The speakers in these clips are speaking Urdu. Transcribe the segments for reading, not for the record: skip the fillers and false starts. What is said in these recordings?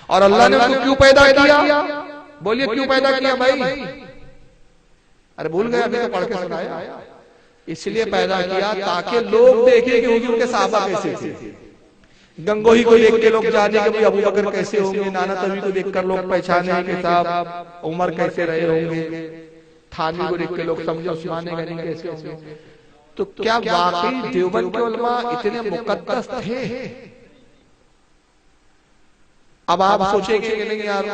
اور اللہ نے اس کو کیوں پیدا کیا؟ بولیے کیوں پیدا کیا بھائی؟ ارے بھول گئے، ابھی تو پڑھ کے سنایا۔ اس لیے پیدا کیا تاکہ لوگ دیکھیں کہ حضور کے صحابہ کیسے تھے۔ گنگوہی کو دیکھ کے لوگ جانے کہ ابو بکر کیسے ہوں گے، نانا تبی کو دیکھ کر لوگ پہچانے کہ صاحب عمر کیسے رہے ہوں گے، تھانوی کو دیکھ کے لوگ سمجھے عثمان غنی کیسے ہوں گے۔ تو کیا واقعی دیوبند کے علماء اتنے مقدس تھے؟ اب آپ سوچیں کہ نہیں یار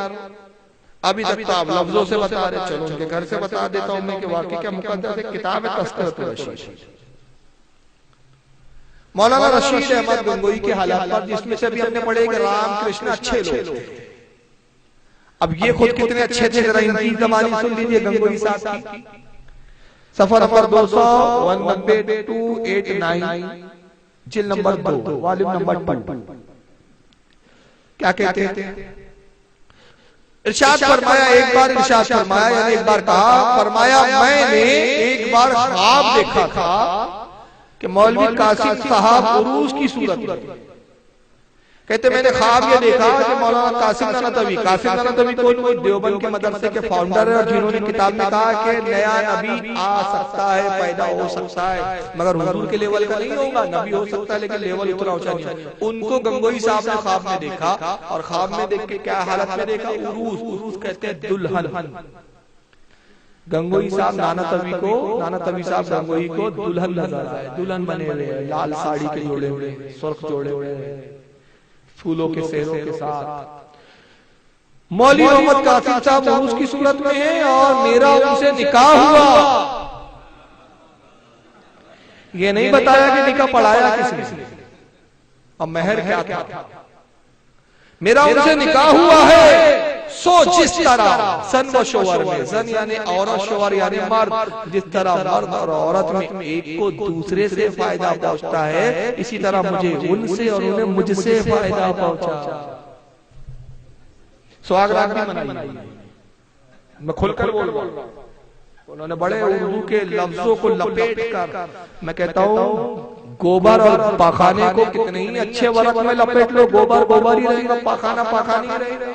ابھی تک تو آپ لفظوں سے بتا رہے، چلو ان کے گھر سے بتا دیتا ہوں میں کہ واقعی کیا مقدس ہے۔ کتاب ہے تذکرۃ الرشید، مولانا رشید احمد گنگوئی کے حالات پر، جس میں سے بھی ہم نے پڑھے کہ رام کرشن اچھے لوگ تھے۔ اب یہ خود کتنے اچھے تھے، ذرا ان کی زبانی سن لیجئے گنگوئی صاحب کی۔ صفحہ نمبر 290 289 جلد نمبر 2 والیوم نمبر 2 کیا کہتے ہیں؟ ارشاد فرمایا، ایک بار ارشاد فرمایا، یعنی ایک بار کہا، فرمایا میں نے ایک بار خواب دیکھا تھا کہ مولوی قاسم صاحب عروس کی صورت میں، کہتے میں نے خواب یہ دیکھا کہ مولانا قاسم نانوتوی، قاسم نانوتوی کوئی دیوبند کے مدرسے کے فاؤنڈر ہے، اور جنہوں نے کتاب میں کہا کہ نیا نبی آ سکتا ہے، پیدا ہو سکتا ہے، مگر حضور کے لیول کا نہیں ہوگا، نبی ہو سکتا ہے لیکن لیول اتنا اونچا نہیں۔ ان کو گنگوئی صاحب نے خواب میں دیکھا، اور خواب میں دیکھ کے کیا حالت میں دیکھا؟ عروس، عروس کہتے ہیں دلہن۔ گنگوئی صاحب نانوتوی صاحب گنگوئی کو دلہن نظر آئے، دلہن بنے ہوئے، لال ساڑی کے جوڑے ہوئے، سرخ جوڑے ہوئے، پھولوں کے سہروں کے ساتھ۔ مولوی محمد قاسم صاحب عروس کی صورت میں ہیں، اور میرا ان سے نکاح ہوا۔ یہ نہیں بتایا کہ نکاح پڑھایا کس نے اور مہر کیا تھا۔ میرا ان سے نکاح ہوا ہے، سو جس طرح زن و شوہر میں، زن یعنی عورت، شوہر یعنی مرد، جس طرح مرد اور عورت میں ایک کو دوسرے سے فائدہ پہنچتا ہے، اسی طرح مجھے ان سے اور انہیں مجھ سے فائدہ پہنچا۔ سواگرات بھی منائی، میں کھل کر بول رہا ہوں، انہوں نے بڑے اردو کے لفظوں کو لپیٹ کر، میں کہتا ہوں گوبر اور پاخانے کو کتنے ہی اچھے ورق میں لپیٹ لو، گوبر گوبر ہی رہے گا، پاخانہ پاخانی ہی رہے گا۔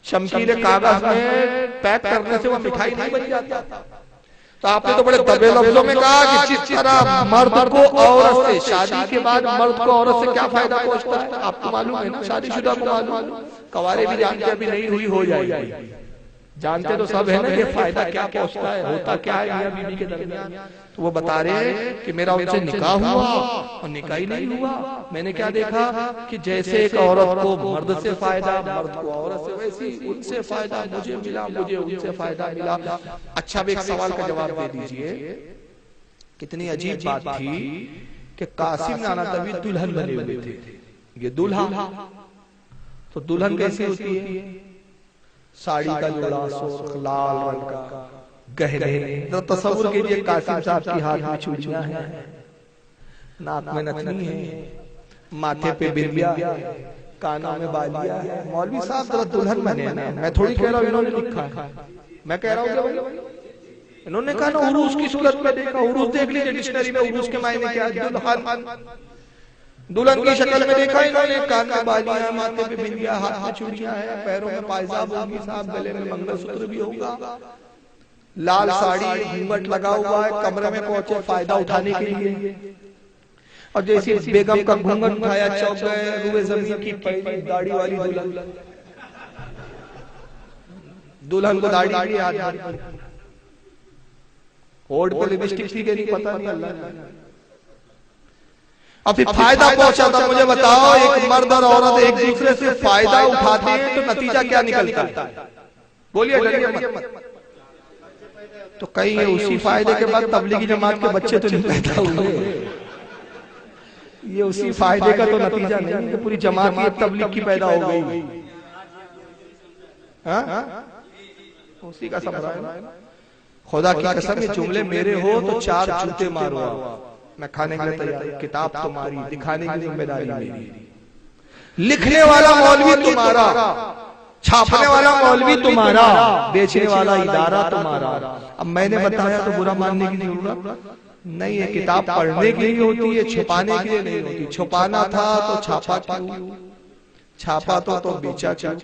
شمشیر کاغذ میں پیک کرنے سے وہ مٹھائی نہیں بن جاتا۔ تو آپ نے تو بڑے دبے لفظوں میں کہا کہ جس طرح مرد کو عورت سے، شادی کے بعد مرد کو عورت سے کیا فائدہ پہنچتا ہے، آپ کو معلوم ہے نا، شادی شدہ کو معلوم، کوارے بھی جانتے ابھی نہیں ہوئی ہو جائے گی، جانتے تو سب ہے نا کہ فائدہ کیا پہنچتا ہے، ہوتا کیا ہے میاں بیوی کے درمیان۔ تو وہ بتا رہے ہیں کہ میرا ان سے نکاح ہوا، اور نکاح ہی نہیں ہوا، میں نے کیا دیکھا کہ جیسے ایک عورت کو مرد سے فائدہ، مرد کو عورت سے، ویسی ان سے فائدہ مجھے ملا، مجھے ان سے فائدہ ملا۔ اچھا بھی ایک سوال کا جواب دے دیجئے، کتنی عجیب بات تھی کہ قاسم نانوتوی دلہن بنے ہوئے تھے، یہ دلہا، تو دلہن کیسی ہوتی ہے؟ ساڑی کا جوڑا سرخ لال رنگ کا، گہرے، تصور کیجئے قاسم صاحب کی ہاتھ میں چوڑیاں ہیں، ناک میں نتنی ہے، ماتھے پہ بندیا ہے، کانوں میں بالیاں ہے۔ مولوی صاحب ذرا دلہن بنے ہیں، میں تھوڑی کہہ رہا ہوں انہوں نے لکھا ہے، میں کہہ رہا ہوں کہ انہوں نے کہا نا عروس کی صورت میں دیکھا، عروس دیکھ لیجئے ڈکشنری میں، عروس کے معنی کیا ہے؟ دلہن، دلہن کی شکل میں دیکھا انہوں نے، کان میں بالیاں، ماتھے پہ بندیا، ہاتھ میں چوڑیاں ہیں، پیروں میں پائزاب ہوگی صاحب، گلے میں منگل سوتر بھی ہوگا، لال ساڑی، گھونگھٹ لگا ہوا ہے، کمرے میں پہنچے فائدہ اٹھانے کے لیے، اور جیسی بیگم کا گھونگھٹ اٹھایا چوک گئے، روئے زمین کی پہلی داڑھی والی دلہن، دلہن کو داڑھی کی ہاتھ میں، ہونٹ پہ لپسٹک تھی کہ نہیں پتہ نہیں اللہ، اب پھر فائدہ پہنچا تھا۔ مجھے بتاؤ ایک مرد اور عورت ایک دوسرے سے فائدہ اٹھاتے ہیں تو نتیجہ کیا نکلتا ہے؟ بولیے ڈریے مت۔ تو کہیں اسی فائدے کے بعد تبلیغی جماعت کے بچے تو نہیں پیدا ہوئے، یہ اسی فائدے کا تو نتیجہ نہیں کہ پوری جماعت کی تبلیغ کی پیدا ہو گئی، اسی کا ثمرہ ہے۔ خدا کی قسم یہ جملے میرے ہو تو 4 جوتے مارو، میں کھانے کے لیے تیار، کتاب تمہاری، دکھانے کی ذمہ داری میری، لکھنے والا مولوی تمہارا، چھاپنے والا مولوی تمہارا، بیچنے والا ادارہ تمہارا۔ اب میں نے بتایا تو برا ماننے کی ضرورت نہیں ہے، کتاب پڑھنے کے لیے ہوتی ہے، چھپانے کے لیے نہیں ہوتی۔ چھپانا تھا تو چھاپا کیوں؟ چھاپا تو بیچا کیوں؟